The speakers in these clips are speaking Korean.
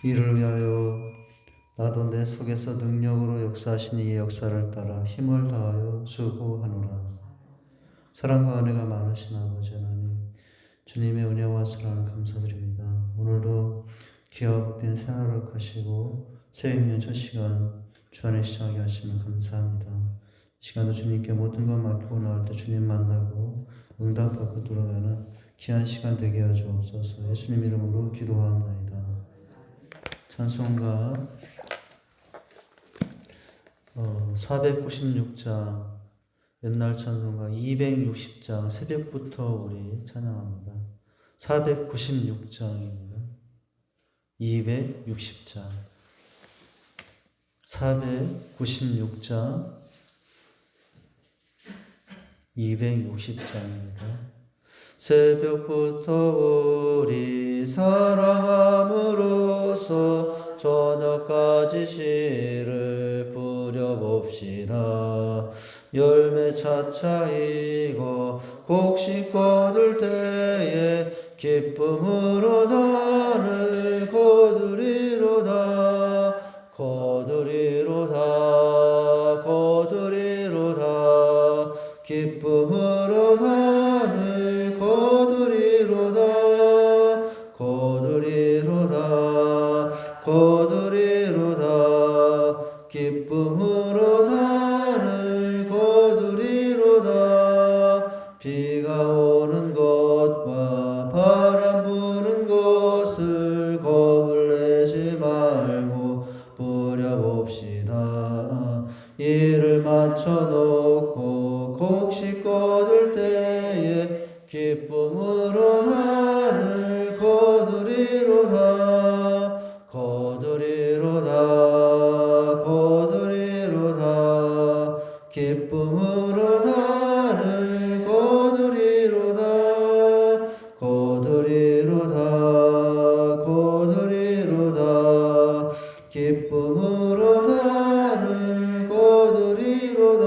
이를 위하여 나도 내 속에서 능력으로 역사하신 이의 역사를 따라 힘을 다하여 수고하노라. 사랑과 은혜가 많으신 아버지 하나님, 주님의 은혜와 사랑을 감사드립니다. 오늘도 기업된 생활을 하시고 새해년 첫 시간 주 안에 시작하게 하시면 감사합니다. 이 시간도 주님께 모든 것 맡기고 나올 때 주님 만나고 응답받고 돌아가는 귀한 시간 되게 하여 주옵소서. 예수님 이름으로 기도합나이다. 찬송가 496장, 옛날 찬송가 260장, 새벽부터 우리 찬양합니다. 496장입니다. 260장, 496장, 260장입니다. 새벽부터 우리 사랑함으로써 저녁까지 씨를 뿌려봅시다. 열매 차차이고 곡식 거둘 때에 기쁨으로 단을 거두리로다. 거두리로다. 거두리로다. 기쁨으로 단을 거두리로다. 거두리로다. 거두리로다. 기쁨으로 단을 거두리로다. 비가 오는 것과 바람 부는 것을 겁을 내지 말고 뿌려봅시다. 이를 맞춰놓고 곡식 거둘 때에 기쁨으로 단을 거두리로다. 거두리로다. 거두리로다. 기쁨으로 단을 거두리로다. 거두리로다. 거두리로다. 기쁨으로 단을 거두리로다.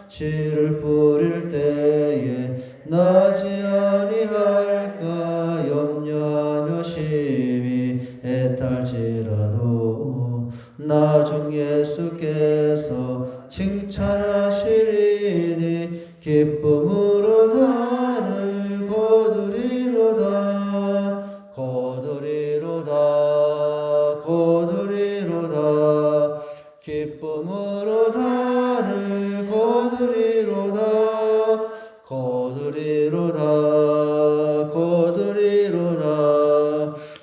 씨를 뿌릴 때에 나지 아니할까 염려하며 심히 애탈지라도 나중 예수께서 칭찬하시리니 기쁨으로 단을 거두리로다. 거두리로다. 거두리로다. 기쁨으로 단을 거두리로다. 거두리로다. 거두리로다.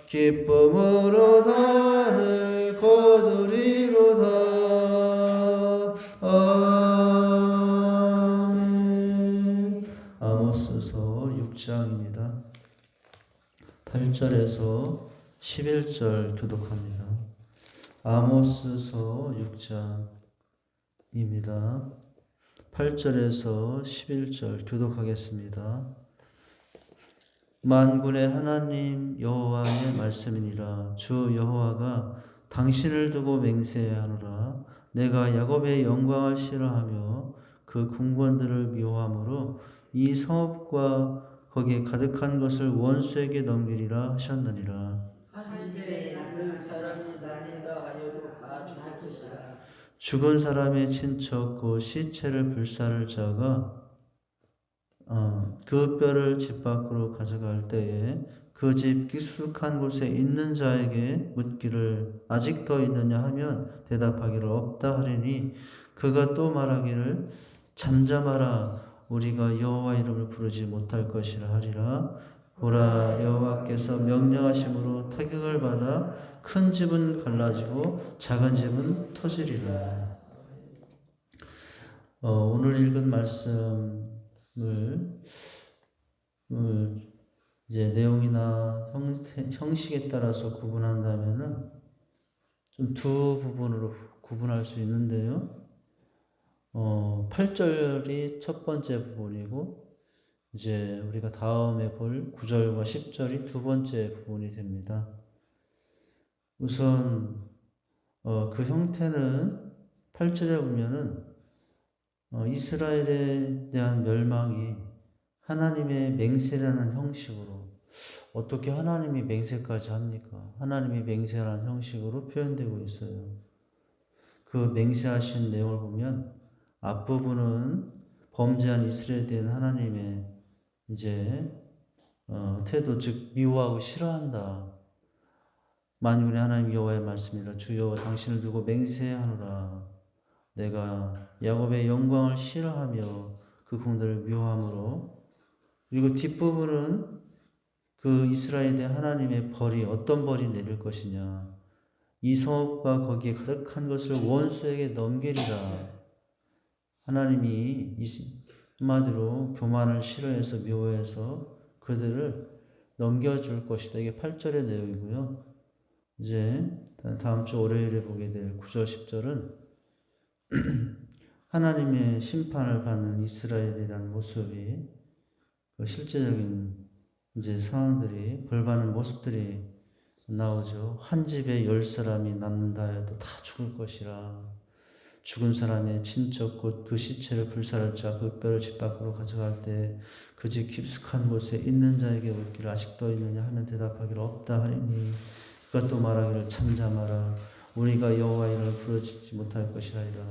기쁨으로 단을 거두리로다. 아멘. 아모스서 6장입니다. 8절에서 11절 교독합니다. 아모스서 6장입니다. 8절에서 11절 교독하겠습니다. 만군의 하나님 여호와의 말씀이니라. 주 여호와가 당신을 두고 맹세하노라. 내가 야곱의 영광을 싫어하며 그 궁궐들을 미워함으로 이 성읍과 거기에 가득한 것을 원수에게 넘기리라 하셨느니라. 죽은 사람의 친척 곧 시체를 불사를 자가 그 뼈를 집 밖으로 가져갈 때에 그 집 깊숙한 곳에 있는 자에게 묻기를 아직 더 있느냐 하면 대답하기를 없다 하리니 그가 또 말하기를 잠잠하라 우리가 여호와 이름을 부르지 못할 것이라 하리라. 보라 여호와께서 명령하심으로 타격을 받아 큰 집은 갈라지고 작은 집은 터지리라. 오늘 읽은 말씀을 이제 내용이나 형식에 따라서 구분한다면은 좀 두 부분으로 구분할 수 있는데요. 8절이 첫 번째 부분이고 이제 우리가 다음에 볼 9절과 10절이 두 번째 부분이 됩니다. 우선 그 형태는 8절에 보면은 이스라엘에 대한 멸망이 하나님의 맹세라는 형식으로 어떻게 하나님이 맹세까지 합니까? 하나님이 맹세하는 형식으로 표현되고 있어요. 그 맹세하신 내용을 보면 앞부분은 범죄한 이스라엘에 대한 하나님의 이제 태도, 즉 미워하고 싫어한다. 만군의 하나님 여호와의 말씀이라. 주 여호와 당신을 두고 맹세하노라. 내가 야곱의 영광을 싫어하며 그 공들을 미워함으로. 그리고 뒷부분은 그 이스라엘에 대한 하나님의 벌이 어떤 벌이 내릴 것이냐. 이 성읍과 거기에 가득한 것을 원수에게 넘기리라. 하나님이 한마디로 교만을 싫어해서 미워해서 그들을 넘겨줄 것이다. 이게 8절의 내용이고요. 이제 다음 주 월요일에 보게 될 9절 10절은 하나님의 심판을 받는 이스라엘이라는 모습이 그 실제적인 이제 상황들이 벌받는 모습들이 나오죠. 한 집에 10사람이 남는다 해도 다 죽을 것이라. 죽은 사람의 친척 곧 그 시체를 불살할 자 그 뼈를 집 밖으로 가져갈 때 그 집 깊숙한 곳에 있는 자에게 묻기를 아직도 있느냐 하면 대답하기를 없다 하리니 그가 또 말하기를 잠잠하라. 우리가 여호와 이름을 부르짖지 못할 것이라이다.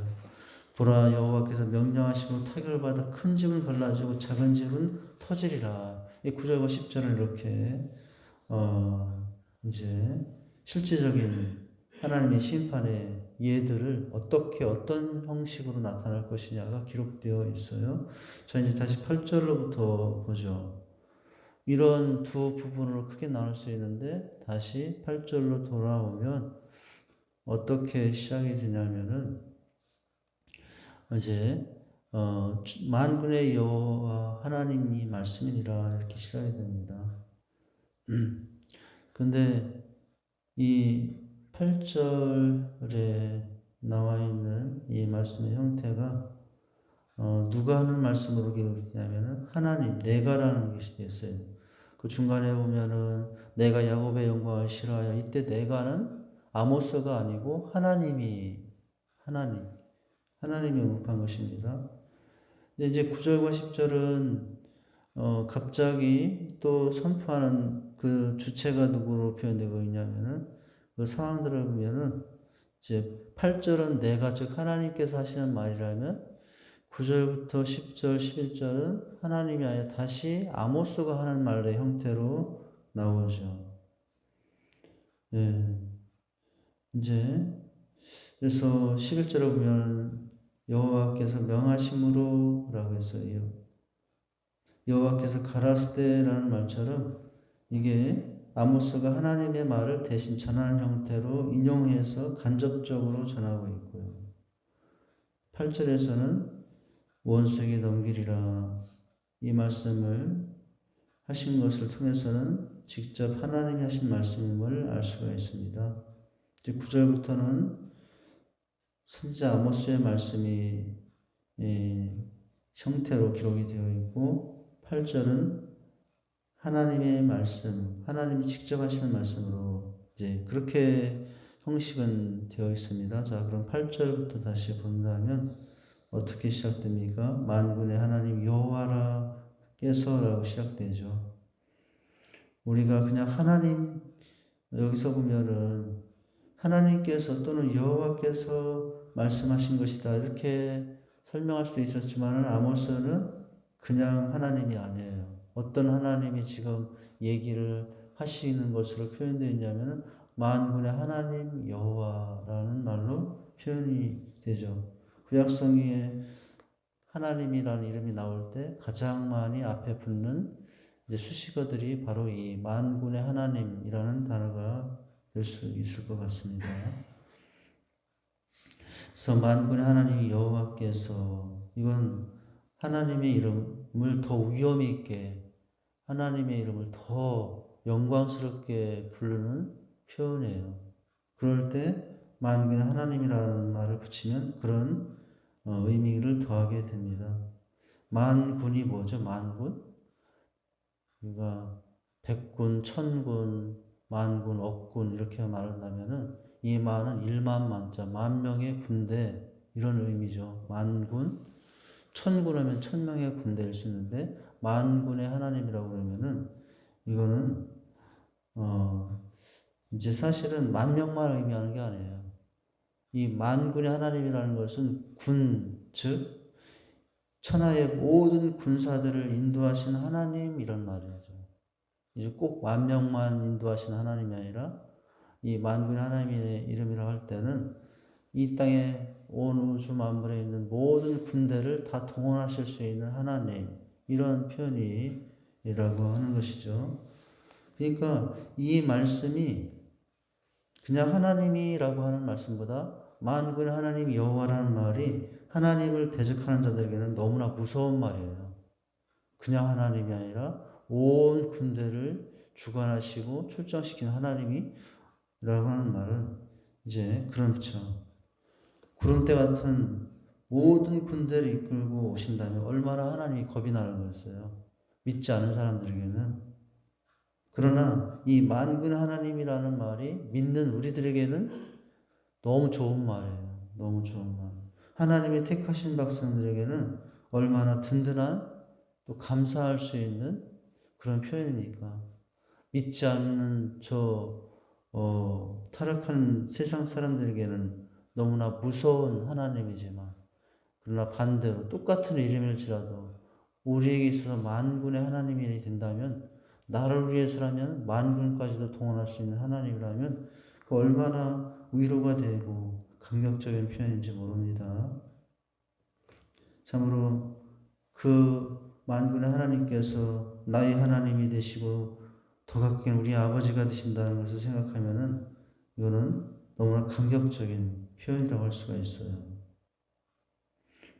보라 여호와께서 명령하시고 타결받아 큰 집은 갈라지고 작은 집은 터지리라. 이 9절과 10절을 이렇게 이제 실제적인 하나님의 심판의 예들을 어떻게 어떤 형식으로 나타날 것이냐가 기록되어 있어요. 자 이제 다시 8절로부터 보죠. 이런 두 부분으로 크게 나눌 수 있는데 다시 8절로 돌아오면 어떻게 시작이 되냐면은 이제 만군의 여호와 하나님이 말씀이니라 이렇게 시작이 됩니다. 근데 이 8절에 나와 있는 이 말씀의 형태가 누가 하는 말씀으로 기록이 되냐면은 하나님, 내가라는 것이 됐어요. 그 중간에 보면은 내가 야곱의 영광을 싫어하여 이때 내가는 아모스가 아니고 하나님이 언급한 것입니다. 이제 9절과 10절은 갑자기 또 선포하는 그 주체가 누구로 표현되고 있냐면은 그 상황들을 보면은 이제 8절은 내가 즉 하나님께서 하시는 말이라면 9절부터 10절, 11절은 하나님이 아니라 다시 아모스가 하는 말의 형태로 나오죠. 예. 이제 그래서 11절에 보면 여호와께서 명하심으로 라고 했어요. 여호와께서 가라스대라는 말처럼 이게 아모스가 하나님의 말을 대신 전하는 형태로 인용해서 간접적으로 전하고 있고요. 8절에서는 원수에게 넘기리라 이 말씀을 하신 것을 통해서는 직접 하나님이 하신 말씀임을 알 수가 있습니다. 9절부터는 선지자 아모스의 말씀이 형태로 기록이 되어 있고 8절은 하나님의 말씀, 하나님이 직접 하시는 말씀으로 이제 그렇게 형식은 되어 있습니다. 자, 그럼 8절부터 다시 본다면 어떻게 시작됩니까? 만군의 하나님 여호와라께서라고 시작되죠. 우리가 그냥 하나님 여기서 보면은 하나님께서 또는 여호와께서 말씀하신 것이다 이렇게 설명할 수도 있었지만 아모스는 그냥 하나님이 아니에요. 어떤 하나님이 지금 얘기를 하시는 것으로 표현되어 있냐면 만군의 하나님 여호와라는 말로 표현이 되죠. 구약성경에 하나님이라는 이름이 나올 때 가장 많이 앞에 붙는 이제 수식어들이 바로 이 만군의 하나님이라는 단어가 될 수 있을 것 같습니다. 그래서 만군의 하나님 여호와께서 이건 하나님의 이름을 더 위엄 있게 하나님의 이름을 더 영광스럽게 부르는 표현이에요. 그럴 때 만군의 하나님이라는 말을 붙이면 그런 의미를 더하게 됩니다. 만군이 뭐죠? 만군? 그러니까 백군, 천군, 만군, 억군 이렇게 말한다면은 이 만은 1만 만자, 10,000명의 군대 이런 의미죠. 만군, 천군 하면 1,000명의 군대일 수 있는데 만군의 하나님이라고 그러면은 이거는 이제 사실은 만명만 의미하는 게 아니에요. 이 만군의 하나님이라는 것은 군, 즉 천하의 모든 군사들을 인도하신 하나님 이런 말이죠. 이제 꼭 만명만 인도하신 하나님이 아니라 이 만군의 하나님의 이름이라고 할 때는 이 땅에 온 우주 만물에 있는 모든 군대를 다 동원하실 수 있는 하나님 이런 표현이라고 하는 것이죠. 그러니까 이 말씀이 그냥 하나님이라고 하는 말씀보다 만군의 하나님 여호와라는 말이 하나님을 대적하는 자들에게는 너무나 무서운 말이에요. 그냥 하나님이 아니라 온 군대를 주관하시고 출정시킨 하나님이라고 하는 말은 이제 그렇죠. 구름대 같은 모든 군대를 이끌고 오신다면 얼마나 하나님이 겁이 나는 거였어요. 믿지 않은 사람들에게는. 그러나 이 만군의 하나님이라는 말이 믿는 우리들에게는 너무 좋은 말이에요. 너무 좋은 말. 하나님이 택하신 백성들에게는 얼마나 든든한 또 감사할 수 있는 그런 표현입니까? 믿지 않는 타락한 세상 사람들에게는 너무나 무서운 하나님이지만 그러나 반대로 똑같은 이름일지라도 우리에게 있어서 만군의 하나님이 된다면 나를 위해서라면 만군까지도 동원할 수 있는 하나님이라면 그 얼마나 위로가 되고 감격적인 표현인지 모릅니다. 참으로 그 만군의 하나님께서 나의 하나님이 되시고 더 가까이 우리 아버지가 되신다는 것을 생각하면은 이거는 너무나 감격적인 표현이라고 할 수가 있어요.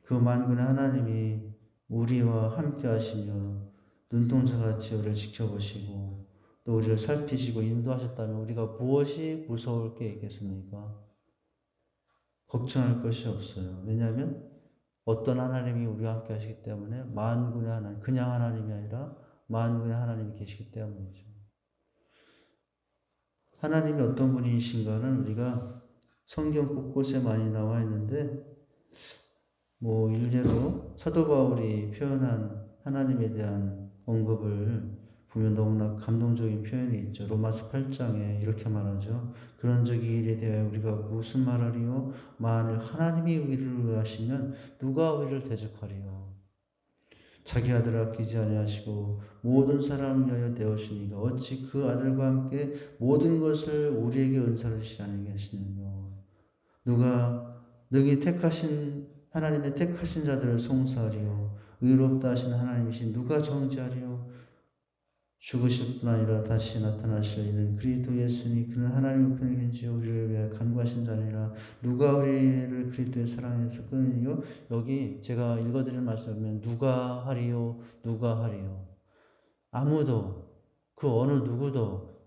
그 만군의 하나님이 우리와 함께 하시며 눈동자같이 우리를 지켜보시고 또 우리를 살피시고 인도하셨다면 우리가 무엇이 무서울 게 있겠습니까? 걱정할 것이 없어요. 왜냐하면 어떤 하나님이 우리와 함께 하시기 때문에 만군의 하나님, 그냥 하나님이 아니라 만군의 하나님이 계시기 때문이죠. 하나님이 어떤 분이신가는 우리가 성경 곳곳에 많이 나와 있는데 일례로 사도 바울이 표현한 하나님에 대한 언급을 보면 너무나 감동적인 표현이 있죠. 로마서 8장에 이렇게 말하죠. 그런 적이 일에 대하여 우리가 무슨 말하리요? 만일 하나님이 우리를 위하시면 누가 우리를 대적하리요? 자기 아들을 아끼지 아니하시고 모든 사람을 위하여 되었으니까 어찌 그 아들과 함께 모든 것을 우리에게 은사를 주시지 아니하시느냐? 누가 능히 하나님의 택하신 자들을 송사하리요? 의롭다 하신 하나님이신 누가 정죄하리요? 죽으실 뿐 아니라 다시 나타나실 이는 그리스도 예수니 그는 하나님의 편에 계시어 우리를 위하여 간구하신 자니라. 누가 우리를 그리스도의 사랑에서 끊으리요? 여기 제가 읽어드릴 말씀을 누가 하리요? 누가 하리요? 아무도 그 어느 누구도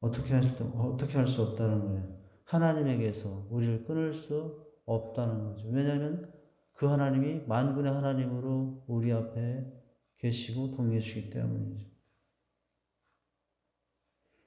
어떻게 할 수 없다는 거예요. 하나님에게서 우리를 끊을 수 없다는 거죠. 왜냐하면 그 하나님이 만군의 하나님으로 우리 앞에 계시고 동행해 주시기 때문이죠.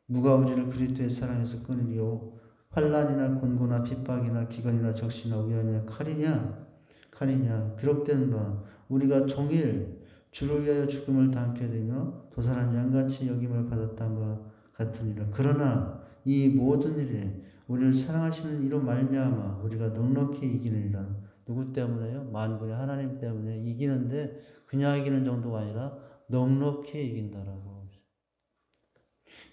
누가 우리를 그리스도의 사랑에서 끊으리요? 환난이나 곤고나 핍박이나 기근이나 적시나 위험이나 칼이냐 기록된 바 우리가 종일 주를 위하여 죽음을 당케 되며 도살한 양같이 여김을 받았다는 같으니라. 그러나 이 모든 일에 우리를 사랑하시는 이로 말미암아 우리가 넉넉히 이기느니라. 누구 때문에요? 만군의 하나님 때문에 이기는데 그냥 이기는 정도가 아니라 넉넉히 이긴다라고.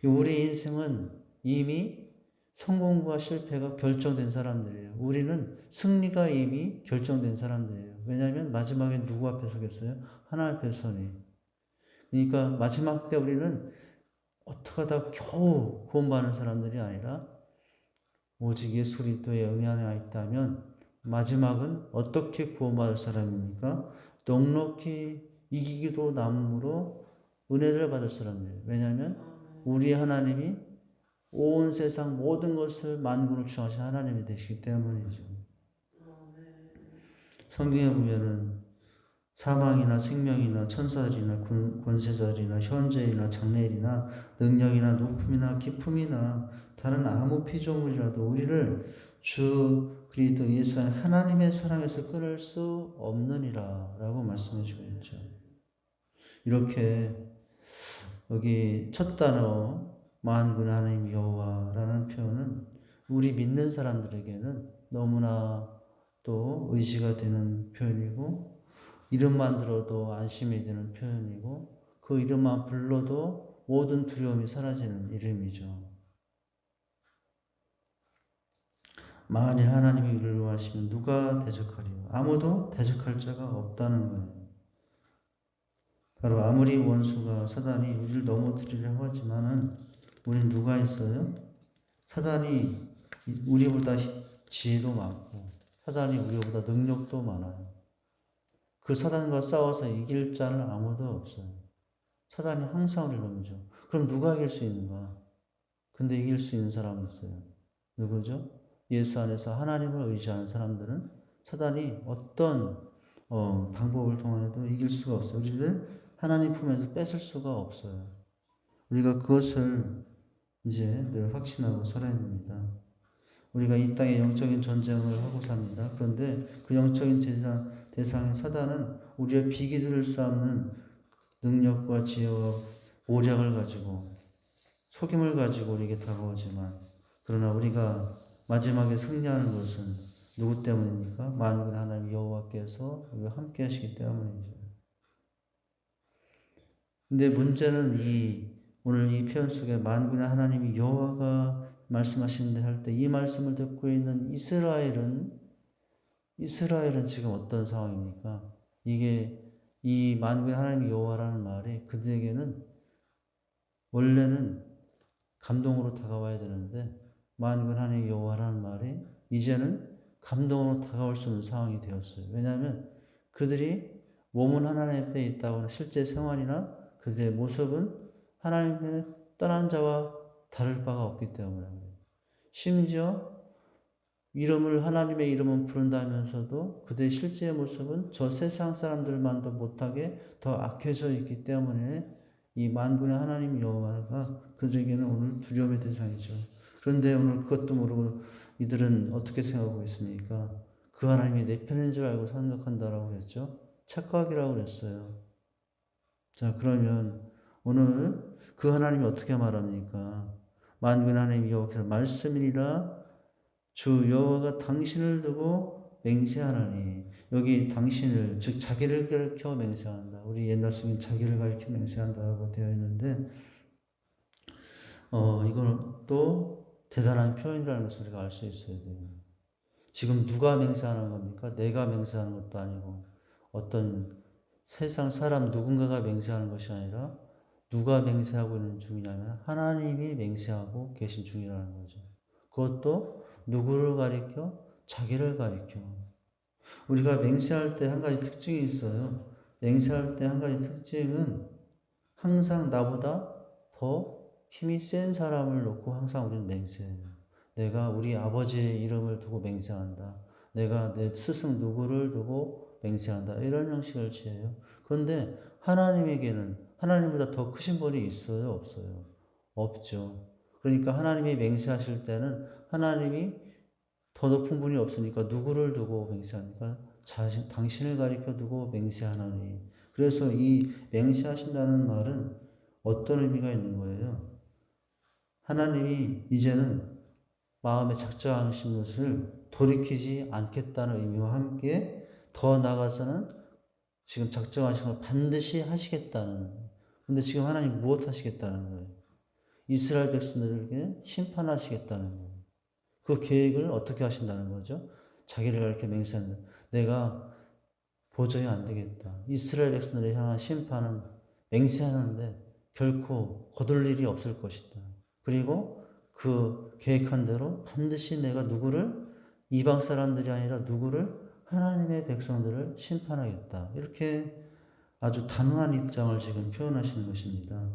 우리 인생은 이미 성공과 실패가 결정된 사람들이에요. 우리는 승리가 이미 결정된 사람들이에요. 왜냐하면 마지막에 누구 앞에 서겠어요? 하나님 앞에 서니. 그러니까 마지막 때 우리는 어떻게 하다 겨우 구원받는 사람들이 아니라 오직 예수 그리스도의 은혜 안에 있다면 마지막은 어떻게 구원받을 사람입니까? 넉넉히 이기기도 남으로 은혜를 받을 사람들이에요. 왜냐하면 우리 하나님이 온 세상 모든 것을 만군을 주하신 하나님이 되시기 때문이죠. 성경에 보면은 사망이나 생명이나 천사들이나 권세자들이나 현재이나 장래일이나 능력이나 높음이나 깊음이나 다른 아무 피조물이라도 우리를 주 그리스도 예수 안에 하나님의 사랑에서 끊을 수 없느니라 라고 말씀해 주고 있죠. 이렇게 여기 첫 단어 만군의 하나님 여호와라는 표현은 우리 믿는 사람들에게는 너무나 또 의지가 되는 표현이고, 이름만 들어도 안심이 되는 표현이고, 그 이름만 불러도 모든 두려움이 사라지는 이름이죠. 만일 하나님이 우리를 구하시면 누가 대적하리요? 아무도 대적할 자가 없다는 거예요. 바로 아무리 원수가 사단이 우리를 넘어뜨리려고 하지만은 우리는 누가 있어요? 사단이 우리보다 지혜도 많고 사단이 우리보다 능력도 많아요. 그 사단과 싸워서 이길 자는 아무도 없어요. 사단이 항상 우리를 넘죠. 그럼 누가 이길 수 있는가? 근데 이길 수 있는 사람이 있어요. 누구죠? 예수 안에서 하나님을 의지하는 사람들은 사단이 어떤 방법을 통해도 이길 수가 없어요. 우리를 하나님 품에서 뺏을 수가 없어요. 우리가 그것을 이제 늘 확신하고 살아야 됩니다. 우리가 이 땅에 영적인 전쟁을 하고 삽니다. 그런데 그 영적인 대상인 사단은 우리의 비기들을 쌓는 능력과 지혜와 오략을 가지고 속임을 가지고 우리에게 다가오지만, 그러나 우리가 마지막에 승리하는 것은 누구 때문입니까? 만군의 하나님 여호와께서 우리와 함께 하시기 때문이죠. 근데 문제는 오늘 이 표현 속에 만군의 하나님이 여호와가 말씀하시는데 할 때 이 말씀을 듣고 있는 이스라엘은 지금 어떤 상황입니까? 이 만군의 하나님 여호와라는 말이 그들에게는 원래는 감동으로 다가와야 되는데, 만군 하나님 여호와라는 말이 이제는 감동으로 다가올 수 없는 상황이 되었어요. 왜냐하면 그들이 몸은 하나님 앞에 있다고는 실제 생활이나 그들의 모습은 하나님을 떠난 자와 다를 바가 없기 때문에, 심지어 하나님의 이름은 부른다면서도 그들의 실제 모습은 저 세상 사람들만도 못하게 더 악해져 있기 때문에 이 만군의 하나님 여호와가 그들에게는 오늘 두려움의 대상이죠. 그런데 오늘 그것도 모르고 이들은 어떻게 생각하고 있습니까? 그 하나님이 내 편인 줄 알고 생각한다라고 그랬죠. 착각이라고 그랬어요. 자, 그러면 오늘 그 하나님이 어떻게 말합니까? 만군의 하나님 여호와께서 말씀이니라 주 여호와가 당신을 두고 맹세하나니, 여기 당신을, 즉 자기를 가리켜 맹세한다. 우리 옛날 쓰기는 자기를 가리켜 맹세한다라고 되어 있는데, 이거는 또 대단한 표현이라는 것을 우리가 알 수 있어야 돼요. 지금 누가 맹세하는 겁니까? 내가 맹세하는 것도 아니고 어떤 세상 사람 누군가가 맹세하는 것이 아니라 누가 맹세하고 있는 중이냐면 하나님이 맹세하고 계신 중이라는 거죠. 그것도 누구를 가리켜? 자기를 가리켜. 우리가 맹세할 때 한 가지 특징이 있어요. 맹세할 때 한 가지 특징은 항상 나보다 더 힘이 센 사람을 놓고 항상 우리는 맹세해요. 내가 우리 아버지의 이름을 두고 맹세한다. 내가 내 스승 누구를 두고 맹세한다. 이런 형식을 취해요. 그런데 하나님에게는 하나님보다 더 크신 분이 있어요? 없어요? 없죠. 그러니까 하나님이 맹세하실 때는 하나님이 더 높은 분이 없으니까 누구를 두고 맹세합니까? 당신을 가리켜 두고 맹세하나니. 그래서 이 맹세하신다는 말은 어떤 의미가 있는 거예요? 하나님이 이제는 마음에 작정하신 것을 돌이키지 않겠다는 의미와 함께 더 나아가서는 지금 작정하신 걸 반드시 하시겠다는. 근데 지금 하나님 무엇 하시겠다는 거예요? 이스라엘 백성들에게 심판하시겠다는 거예요. 그 계획을 어떻게 하신다는 거죠? 자기를 가리켜 맹세한다. 내가 도저히 안 되겠다. 이스라엘 백성들에 향한 심판은 맹세하는데 결코 거둘 일이 없을 것이다. 그리고 그 계획한 대로 반드시 내가 누구를, 이방 사람들이 아니라 누구를, 하나님의 백성들을 심판하겠다. 이렇게 아주 단호한 입장을 지금 표현하시는 것입니다.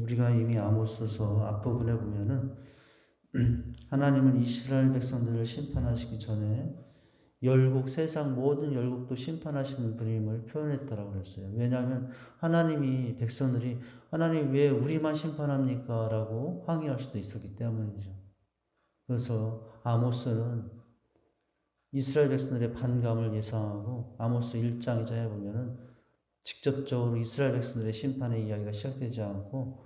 우리가 이미 아모스서 앞부분에 보면은 하나님은 이스라엘 백성들을 심판하시기 전에 세상 모든 열국도 심판하시는 분임을 표현했다라고 그랬어요. 왜냐하면 하나님이 백성들이 하나님 왜 우리만 심판합니까? 라고 항의할 수도 있었기 때문이죠. 그래서 아모스는 이스라엘 백성들의 반감을 예상하고 아모스 1장 2장에 보면은 직접적으로 이스라엘 백성들의 심판의 이야기가 시작되지 않고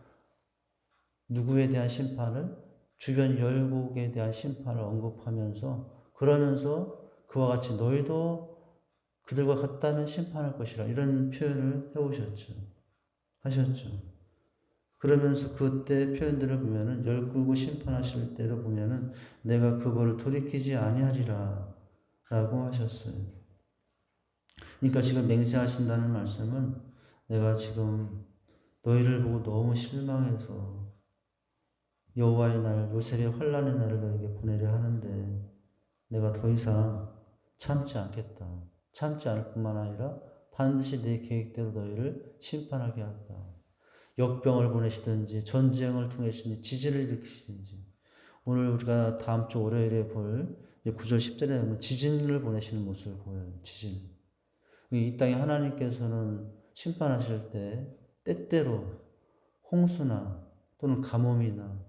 누구에 대한 심판을? 주변 열국에 대한 심판을 언급하면서 그러면서 그와 같이 너희도 그들과 같다면 심판할 것이라 이런 표현을 해오셨죠. 하셨죠. 그러면서 그때 표현들을 보면은 열국을 심판하실 때도 보면은 내가 그 벌을 돌이키지 아니하리라 라고 하셨어요. 그러니까 지금 맹세하신다는 말씀은 내가 지금 너희를 보고 너무 실망해서 여호와의 날, 요셉의 환난의 날을 너에게 보내려 하는데 내가 더 이상 참지 않겠다. 참지 않을 뿐만 아니라 반드시 내 계획대로 너희를 심판하게 한다. 역병을 보내시든지 전쟁을 통해시든지 지진을 일으키시든지 오늘 우리가 다음 주 월요일에 볼 9절 10절에 보면 지진을 보내시는 모습을 보여요. 지진. 이 땅에 하나님께서는 심판하실 때 때때로 홍수나 또는 가뭄이나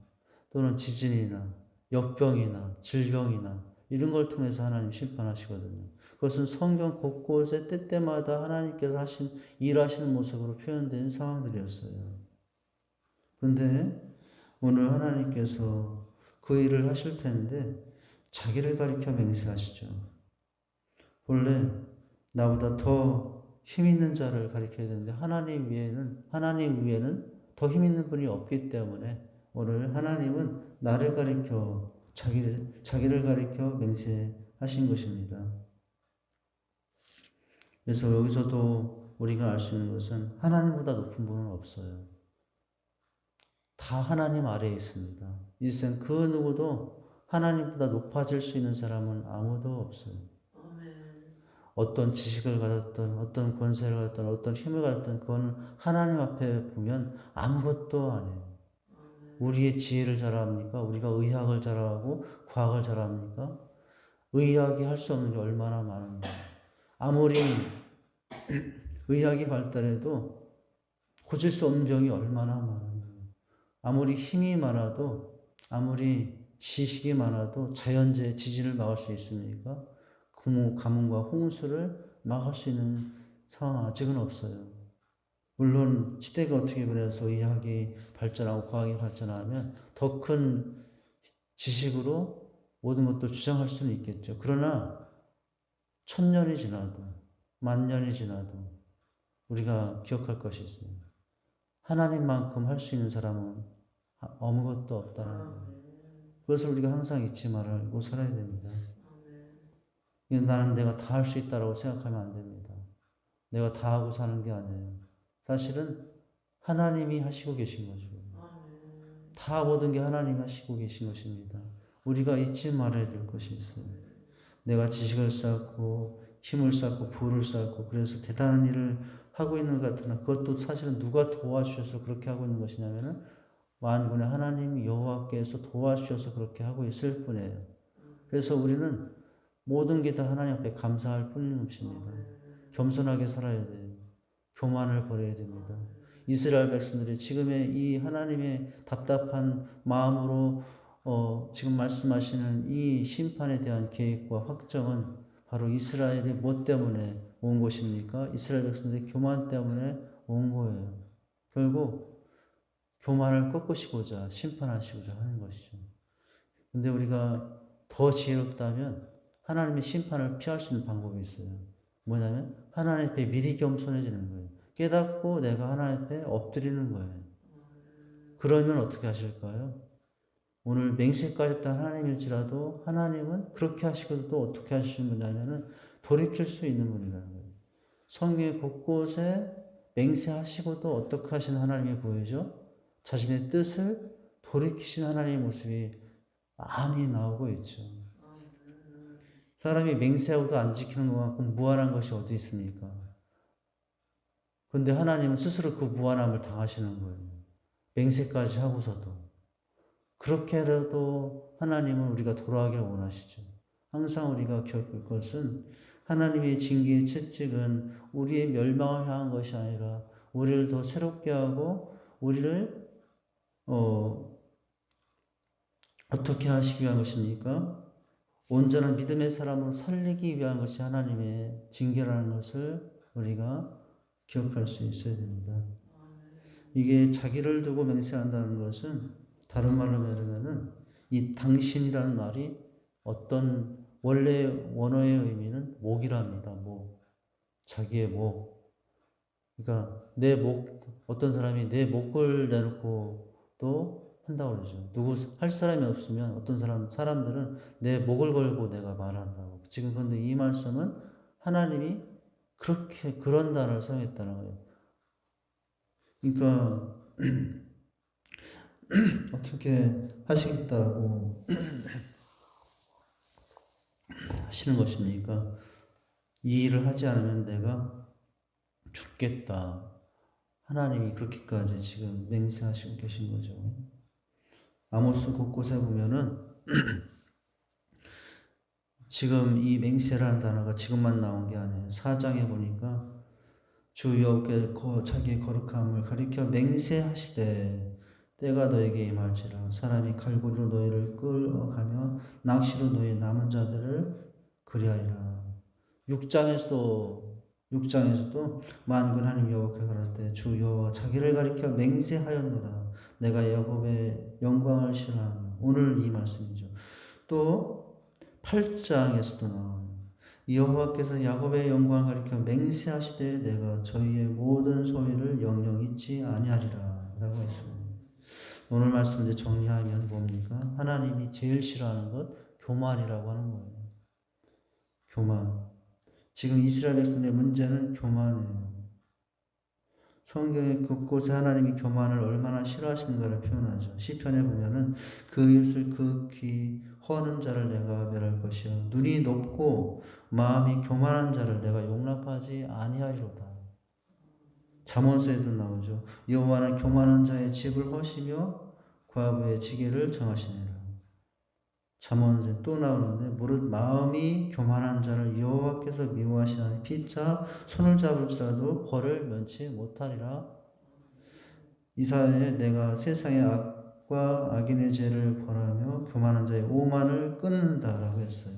또는 지진이나 역병이나 질병이나 이런 걸 통해서 하나님 심판하시거든요. 그것은 성경 곳곳에 때때마다 하나님께서 일하시는 모습으로 표현된 상황들이었어요. 그런데 오늘 하나님께서 그 일을 하실 텐데 자기를 가리켜 맹세하시죠. 본래 나보다 더 힘 있는 자를 가리켜야 되는데 하나님 위에는 더 힘 있는 분이 없기 때문에 오늘 하나님은 나를 가리켜 자기를 가리켜 맹세하신 것입니다. 그래서 여기서도 우리가 알 수 있는 것은 하나님보다 높은 분은 없어요. 다 하나님 아래에 있습니다. 이 세상 그 누구도 하나님보다 높아질 수 있는 사람은 아무도 없어요. 어떤 지식을 가졌든 어떤 권세를 가졌든 어떤 힘을 가졌든 그건 하나님 앞에 보면 아무것도 아니에요. 우리의 지혜를 자랑합니까? 우리가 의학을 자랑하고 과학을 자랑합니까? 의학이 할 수 없는 게 얼마나 많은가. 아무리 의학이 발달해도 고칠 수 없는 병이 얼마나 많은가. 아무리 힘이 많아도 아무리 지식이 많아도 자연재해 지진을 막을 수 있습니까? 가뭄과 홍수를 막을 수 있는 상황 아직은 없어요. 물론 시대가 어떻게 변해서 의학이 발전하고 과학이 발전하면 더 큰 지식으로 모든 것들을 주장할 수는 있겠죠. 그러나 1000년이 지나도 10,000년이 지나도 우리가 기억할 것이 있습니다. 하나님만큼 할 수 있는 사람은 아무것도 없다는 거예요. 그것을 우리가 항상 잊지 말고 살아야 됩니다. 나는 내가 다 할 수 있다라고 생각하면 안 됩니다. 내가 다 하고 사는 게 아니에요. 사실은 하나님이 하시고 계신 거죠. 다 모든 게 하나님이 하시고 계신 것입니다. 우리가 잊지 말아야 될 것이 있어요. 내가 지식을 쌓고 힘을 쌓고 부를 쌓고 그래서 대단한 일을 하고 있는 것 같으나 그것도 사실은 누가 도와주셔서 그렇게 하고 있는 것이냐면은 만군의 하나님 여호와께서 도와주셔서 그렇게 하고 있을 뿐이에요. 그래서 우리는 모든 게 다 하나님 앞에 감사할 뿐인 것입니다. 겸손하게 살아야 돼요. 교만을 버려야 됩니다. 이스라엘 백성들이 지금의 이 하나님의 답답한 마음으로 지금 말씀하시는 이 심판에 대한 계획과 확정은 바로 이스라엘이 뭐 때문에 온 것입니까? 이스라엘 백성들의 교만 때문에 온 거예요. 결국 교만을 꺾으시고자 심판하시고자 하는 것이죠. 근데 우리가 더 지혜롭다면 하나님의 심판을 피할 수 있는 방법이 있어요. 뭐냐면 하나님 앞에 미리 겸손해지는 거예요. 깨닫고 내가 하나님 앞에 엎드리는 거예요. 그러면 어떻게 하실까요? 오늘 맹세까지 했던 하나님일지라도 하나님은 그렇게 하시고도 또 어떻게 하시는 분이냐면은 돌이킬 수 있는 분이라는 거예요. 성경의 곳곳에 맹세하시고도 어떻게 하시는 하나님이 보이죠? 자신의 뜻을 돌이키신 하나님의 모습이 많이 나오고 있죠. 사람이 맹세하고도 안 지키는 것만큼 무한한 것이 어디 있습니까? 그런데 하나님은 스스로 그 무한함을 당하시는 거예요. 맹세까지 하고서도. 그렇게라도 하나님은 우리가 돌아가길 원하시죠. 항상 우리가 겪을 것은 하나님의 징계의 채찍은 우리의 멸망을 향한 것이 아니라 우리를 더 새롭게 하고 우리를 어떻게 하시기 위한 것입니까? 온전한 믿음의 사람으로 살리기 위한 것이 하나님의 징계라는 것을 우리가 기억할 수 있어야 됩니다. 이게 자기를 두고 맹세한다는 것은 다른 말로 말하면은 이 당신이라는 말이 어떤 원래 원어의 의미는 목이랍니다. 목. 자기의 목. 그러니까 내 목, 어떤 사람이 내 목을 내놓고 또 한다고 그러죠. 누구 할 사람이 없으면 어떤 사람들은 내 목을 걸고 내가 말한다고. 지금 근데 이 말씀은 하나님이 그렇게 그런 단어를 사용했다는 거예요. 그러니까 어떻게 하시겠다고 하시는 것입니까? 이 일을 하지 않으면 내가 죽겠다. 하나님이 그렇게까지 지금 맹세하시고 계신 거죠. 아모스 곳곳에 보면은 지금 이 맹세라는 단어가 지금만 나온 게 아니에요. 4장에 보니까 주 여호와께 자기의 거룩함을 가리켜 맹세하시되 때가 너에게 임할지라 사람이 칼고리로 너희를 끌어가며 낚시로 너희 남은 자들을 그리하리라. 6장에서도 만군 하나님 여호와께 가라사대 때 주 여호와 자기를 가리켜 맹세하였노라. 내가 야곱의 영광을 싫어하며 오늘 이 말씀이죠. 또 8장에서도 나와요. 여호와께서 야곱의 영광을 가리켜 맹세하시되 내가 저희의 모든 소유를 영영 잊지 아니하리라 라고 했어요. 오늘 말씀 이제 정리하면 뭡니까? 하나님이 제일 싫어하는 것 교만이라고 하는 거예요. 교만. 지금 이스라엘 백성의 문제는 교만이에요. 성경의 곳곳에 하나님이 교만을 얼마나 싫어하시는가를 표현하죠. 시편에 보면은 그 입술 극히 허는 자를 내가 멸할 것이요 눈이 높고 마음이 교만한 자를 내가 용납하지 아니하리로다. 잠언서에도 나오죠. 여호와는 교만한 자의 집을 허시며 과부의 지게를 정하시니라. 잠언서에 또 나오는데 무릇 마음이 교만한 자를 여호와께서 미워하시나니 피차 손을 잡을지라도 벌을 면치 못하리라. 이사야에 내가 세상의 악과 악인의 죄를 벌하며 교만한 자의 오만을 끊는다라고 했어요.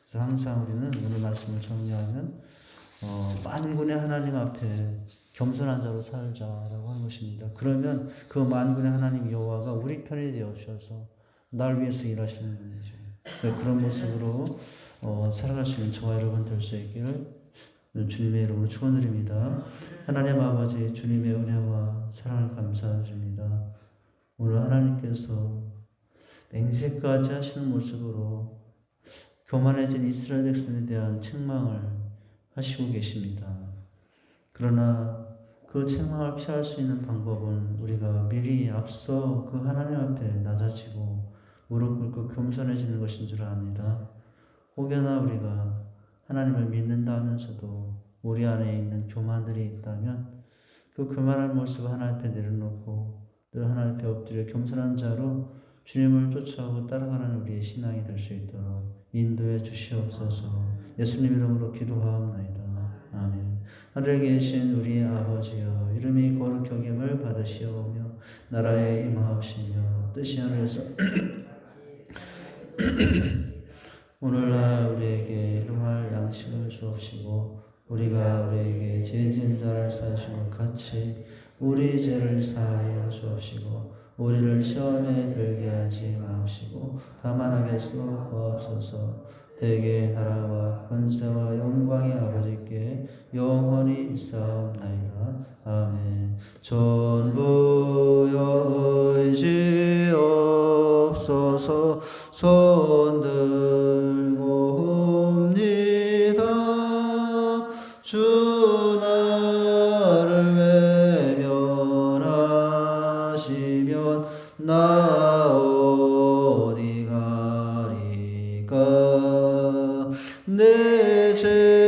그래서 항상 우리는 오늘 말씀을 정리하면 만군의 하나님 앞에 겸손한 자로 살자라고 하는 것입니다. 그러면 그 만군의 하나님 여호와가 우리 편이 되어 주셔서 날 위해서 일하시는 분이죠. 그런 모습으로 살아갈 수 있는 저와 여러분 될 수 있기를 주님의 이름으로 축원드립니다. 하나님 아버지 주님의 은혜와 사랑을 감사드립니다. 오늘 하나님께서 맹세까지 하시는 모습으로 교만해진 이스라엘 백성에 대한 책망을 하시고 계십니다. 그러나 그 책망을 피할 수 있는 방법은 우리가 미리 앞서 그 하나님 앞에 낮아지고 무릎 꿇고 겸손해지는 것인 줄 압니다. 혹여나 우리가 하나님을 믿는다 하면서도 우리 안에 있는 교만들이 있다면 그 교만한 모습을 하나님 앞에 내려놓고 늘 하나님 앞에 엎드려 겸손한 자로 주님을 쫓아오고 따라가는 우리의 신앙이 될 수 있도록 인도해 주시옵소서. 예수님 이름으로 기도하옵나이다. 아멘. 하늘에 계신 우리 아버지여 이름이 거룩히 여김을 받으시오며 나라에 임하옵시며 뜻이 하늘에서 오늘날 우리에게 일용할 양식을 주옵시고 우리가 우리에게 죄 지은 자를 사하신 것 같이 우리 죄를 사하여 주옵시고 우리를 시험에 들게 하지 마옵시고 다만 하겠소 구하옵소서. 대개 나라와 권세와 영광이 아버지께 영원히 있사옵나이다. 아멘. 전부 의지옵소서. 손 들고 옵니다. 주 나를 외면하시면 나 어디 가리까. 내 죄